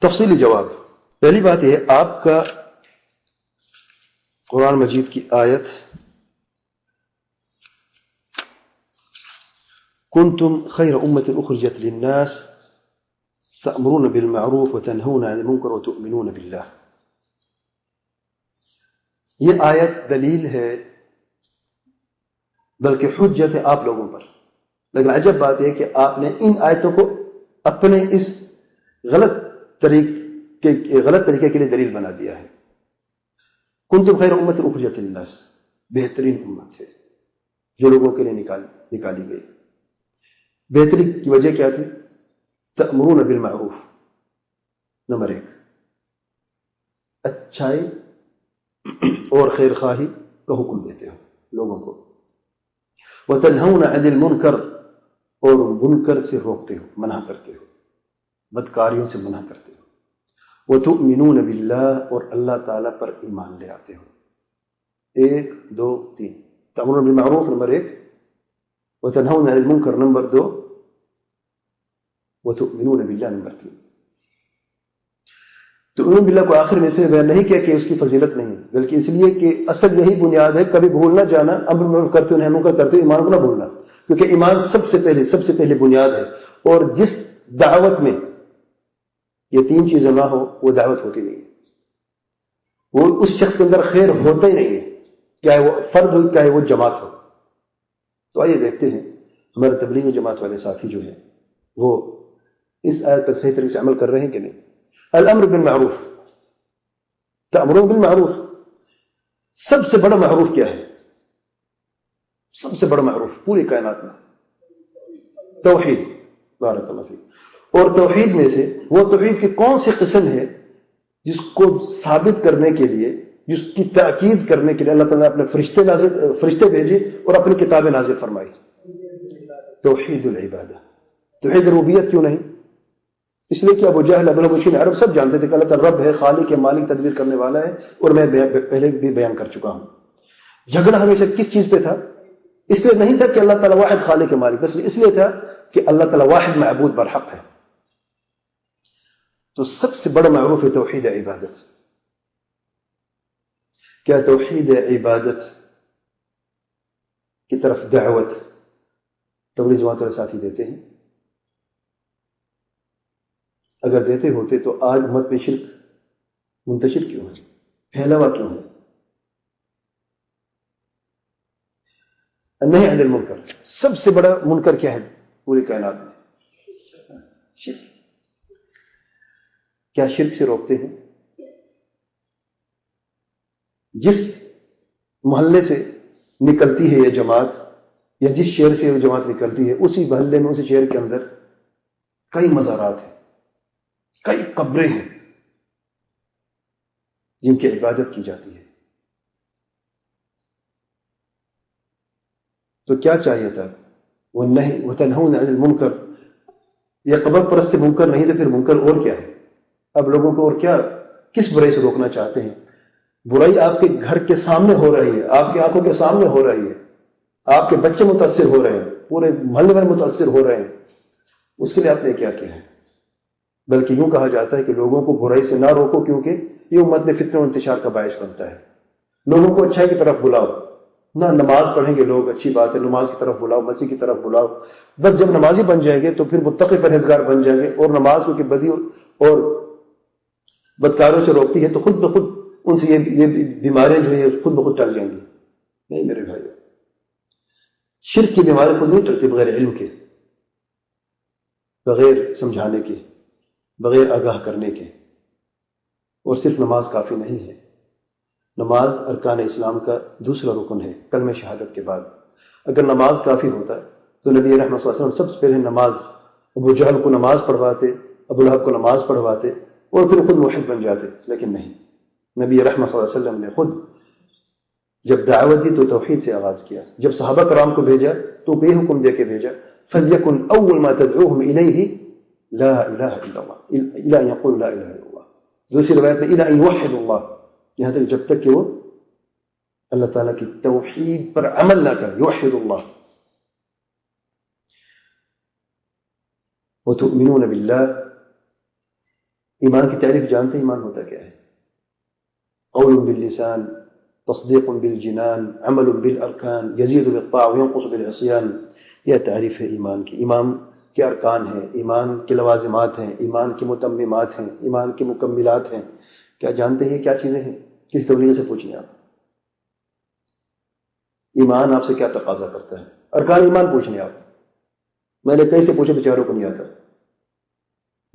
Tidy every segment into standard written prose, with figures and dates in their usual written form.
تفصیلی جواب. پہلی بات یہ، آپ کا قرآن مجید کی آیت کنتم خیر امت اخرجت للناس تأمرون بالمعروف وتنہون عن المنکر وتؤمنون باللہ، یہ آیت دلیل ہے بلکہ حجت ہے آپ لوگوں پر. لیکن عجب بات یہ کہ آپ نے ان آیتوں کو اپنے اس غلط طریقے کے لیے دلیل بنا دیا ہے. کنتم خیر امت اخرجت للناس، بہترین امت ہے جو لوگوں کے لیے نکالی گئی. بہتری کی وجہ کیا تھی؟ تأمرون بالمعروف، نمبر 1، اچھائی اور خیر خواہی کا حکم دیتے ہو لوگوں کو. وتنہون عن المنکر، اور منکر سے روکتے ہو، منع کرتے ہو، بدکاریوں سے منع کرتے ہو. وتؤمنون باللہ، اور اللہ تعالیٰ پر ایمان لے آتے ہو. 1 2 3، تأمرون بالمعروف نمبر 1، وتنہون عن المنکر نمبر 2، وتؤمنون باللہ نمبر 3. تؤمنون باللہ کو آخر میں سے بیان نہیں کیا کہ اس کی فضیلت نہیں ہے، بلکہ اس لیے کہ اصل یہی بنیاد ہے. کبھی بھول نہ جانا، امر معروف کرتے ہو نہی منکر کرتے ہو، ایمان کو نہ بھولنا، کیونکہ ایمان سب سے پہلے بنیاد ہے. اور جس دعوت میں یہ 3 چیزیں نہ ہو وہ دعوت ہوتی نہیں ہے، وہ اس شخص کے اندر خیر ہوتا ہی نہیں ہے، چاہے وہ فرد ہو چاہے وہ جماعت ہو. تو آئیے دیکھتے ہیں ہمارے تبلیغی جماعت والے ساتھی جو ہیں وہ اس آیت پر صحیح طریقے سے عمل کر رہے ہیں کہ نہیں. الامر بالمعروف، تأمرون بالمعروف، سب سے بڑا معروف کیا ہے؟ سب سے بڑا معروف پوری کائنات میں توحید. بارک اللہ فیک. اور توحید میں سے وہ توحید کی کون سی قسم ہے جس کو ثابت کرنے کے لیے، جس کی تاکید کرنے کے لیے اللہ تعالیٰ نے اپنے فرشتے بھیجے اور اپنی کتابیں نازل فرمائی؟ توحید العبادہ. توحید ربوبیت کیوں نہیں؟ اس لیے کہ ابو جہل، ابو لہب، مشرکین عرب سب جانتے تھے کہ اللہ تعالیٰ رب ہے، خالق ہے، مالک، تدبیر کرنے والا ہے. اور میں پہلے بھی بیان کر چکا ہوں. جھگڑا ہمیشہ کس چیز پہ تھا؟ اس لیے نہیں تھا کہ اللہ تعالیٰ واحد خالق ہے، مالک، بس اس لیے تھا کہ اللہ تعالیٰ واحد معبود برحق ہے. تو سب سے بڑا معروف ہے توحید عبادت. کیا توحید عبادت کی طرف دعوت تبلیغ جماعت والے ساتھی دیتے ہیں؟ اگر دیتے ہوتے تو آج امت میں شرک منتشر کیوں ہے، پھیلا ہوا کیوں ہے؟ نہیں عن المنکر، سب سے بڑا منکر کیا ہے پوری کائنات میں؟ شرک. کیا شرک سے روکتے ہیں؟ جس محلے سے نکلتی ہے یہ جماعت، یا جس شہر سے یہ جماعت نکلتی ہے، اسی محلے میں، اسی شہر کے اندر کئی مزارات ہیں، کئی قبریں ہیں جن کی عبادت کی جاتی ہے. تو کیا چاہیے تھا؟ وتنہون عن المنکر. یہ قبر پرست منکر نہیں تو پھر منکر اور کیا ہے؟ اب لوگوں کو اور کیا، کس برائی سے روکنا چاہتے ہیں؟ برائی آپ کے گھر کے سامنے ہو رہی ہے، آپ کی آنکھوں کے سامنے ہو رہی ہے، آپ کے بچے متاثر ہو رہے ہیں، پورے محلے والے متاثر ہو رہے ہیں. اس کے لیے آپ نے کیا کیا ہے؟ بلکہ یوں کہا جاتا ہے کہ لوگوں کو برائی سے نہ روکو، کیونکہ یہ امت میں فتنہ و انتشار کا باعث بنتا ہے. لوگوں کو اچھائی کی طرف بلاؤ. نہ نماز پڑھیں گے لوگ، اچھی بات ہے، نماز کی طرف بلاؤ، مسجد کی طرف بلاؤ. بس جب نمازی بن جائیں گے تو پھر متقی پرہیزگار بن جائیں گے، اور نماز کو کہ بدی اور بدکاروں سے روکتی ہے تو خود بخود ان سے یہ بیماریاں جو ہیں خود بخود ٹل جائیں گی. نہیں میرے بھائی، شرک کی بیماری خود نہیں ٹلتی بغیر علم کے، بغیر سمجھانے کے، بغیر آگاہ کرنے کے. اور صرف نماز کافی نہیں ہے. نماز ارکان اسلام کا دوسرا رکن ہے کلمہ شہادت کے بعد. اگر نماز کافی ہوتا تو نبی رحمت صلی اللہ علیہ وسلم سب سے پہلے نماز، ابو جہل کو نماز پڑھواتے، ابو لہب کو نماز پڑھواتے، اور پھر خود موحد بن جاتے. لیکن نہیں، نبی رحمت صلی اللہ علیہ وسلم نے خود جب دعوت دی تو توحید سے آغاز کیا. جب صحابہ کرام کو بھیجا تو یہ حکم دے کے بھیجا، فَلْيَكُنْ أَوَّلَ مَا تَدْعُوهُمْ إِلَيْهِ لَا إِلَهَ إِلَّا اللَّهُ، إِلَّا أَن يَقُولُوا لَا إِلَهَ إِلَّا اللَّهُ. دوسری روایت میں إِلَّا أَن يُوحِّدُوا اللَّهَ، یہاں تک جب تک کہ وہ اللہ تعالیٰ کی توحید پر عمل نہ کرے. يُوحِّدُوا اللَّهَ. وَتُؤْمِنُونَ بِاللَّهِ، ایمان کی تعریف جانتے ہیں؟ ایمان ہوتا کیا ہے؟ قول باللسان، تصدیق بالجنان، عمل بالارکان، یزید بالطاعة وینقص بالعصیان. یہ تعریف ہے ایمان کی. ایمان کے ارکان ہیں، ایمان کے لوازمات ہیں، ایمان کی متممات ہیں، ایمان کی مکملات ہیں. کیا جانتے ہیں کیا چیزیں ہیں؟ کس طریقے سے پوچھیں آپ. ایمان آپ سے کیا تقاضا کرتا ہے؟ ارکان ایمان پوچھنے آپ. میں نے کئی سے پوچھے، بیچاروں کو نہیں آتا.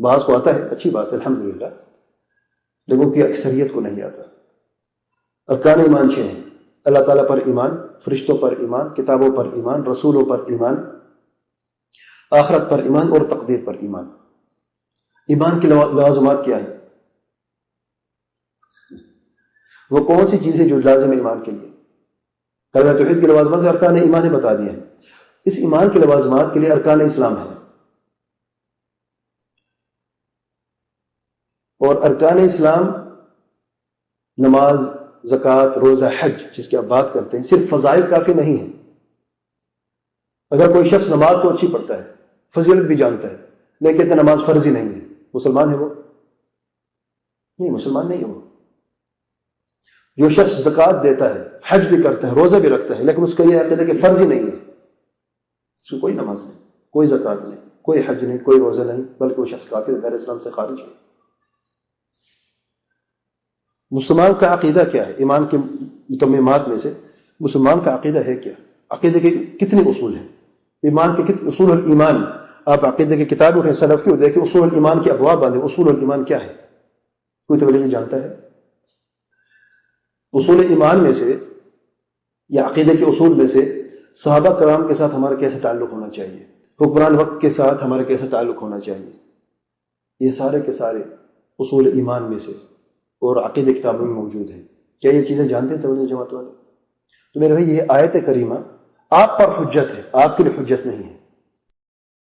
بعض کو آتا ہے، اچھی بات ہے الحمدللہ، لوگوں کی اکثریت کو نہیں آتا. ارکان ایمان 6 ہیں. اللہ تعالیٰ پر ایمان، فرشتوں پر ایمان، کتابوں پر ایمان، رسولوں پر ایمان، آخرت پر ایمان اور تقدیر پر ایمان. ایمان کے لوازمات کیا ہیں؟ وہ کون سی چیزیں جو لازم ہے ایمان کے لیے؟ کلمہ توحید کے لوازمات ارکان ایمان نے بتا دیے ہیں. اس ایمان کے لوازمات کے لیے ارکان اسلام ہیں. اور ارکان اسلام نماز، زکوٰۃ، روزہ، حج جس کی آپ بات کرتے ہیں، صرف فضائل کافی نہیں ہیں. اگر کوئی شخص نماز تو اچھی پڑھتا ہے، فضیلت بھی جانتا ہے، لیکن تو نماز فرض ہی نہیں ہے، مسلمان ہے وہ؟ نہیں، مسلمان نہیں ہے وہ. جو شخص زکوٰۃ دیتا ہے، حج بھی کرتا ہے، روزہ بھی رکھتا ہے، لیکن اس کا یہ عقیدہ کہ فرض ہی نہیں ہے، اس کو کوئی نماز نہیں، کوئی زکوٰۃ نہیں، کوئی حج نہیں، کوئی روزہ نہیں، بلکہ وہ شخص کافر، غیر اسلام سے خارج ہے. مسلمان کا عقیدہ کیا ہے؟ ایمان کے متممات میں سے مسلمان کا عقیدہ ہے کیا؟ عقیدے کے کتنے اصول ہیں؟ ایمان کے کتنے اصول الایمان؟ آپ عقیدے کی کتاب اٹھیں، سلف کی دیکھیں، اصول الایمان کے ابواب باندھیں. اصول الایمان کیا ہے؟ کوئی توجہ جانتا ہے؟ اصول ایمان میں سے یا عقیدے کے اصول میں سے صحابہ کرام کے ساتھ ہمارا کیسے تعلق ہونا چاہیے، حکمران وقت کے ساتھ ہمارا کیسے تعلق ہونا چاہیے، یہ سارے کے سارے اصول ایمان میں سے اور عقیدہ کتابوں میں موجود ہیں. کیا یہ چیزیں جانتے ہیں تبلیغ جماعت والے؟ تو میرے بھائی، یہ آیت کریمہ آپ پر حجت ہے، آپ کے لیے حجت نہیں ہے.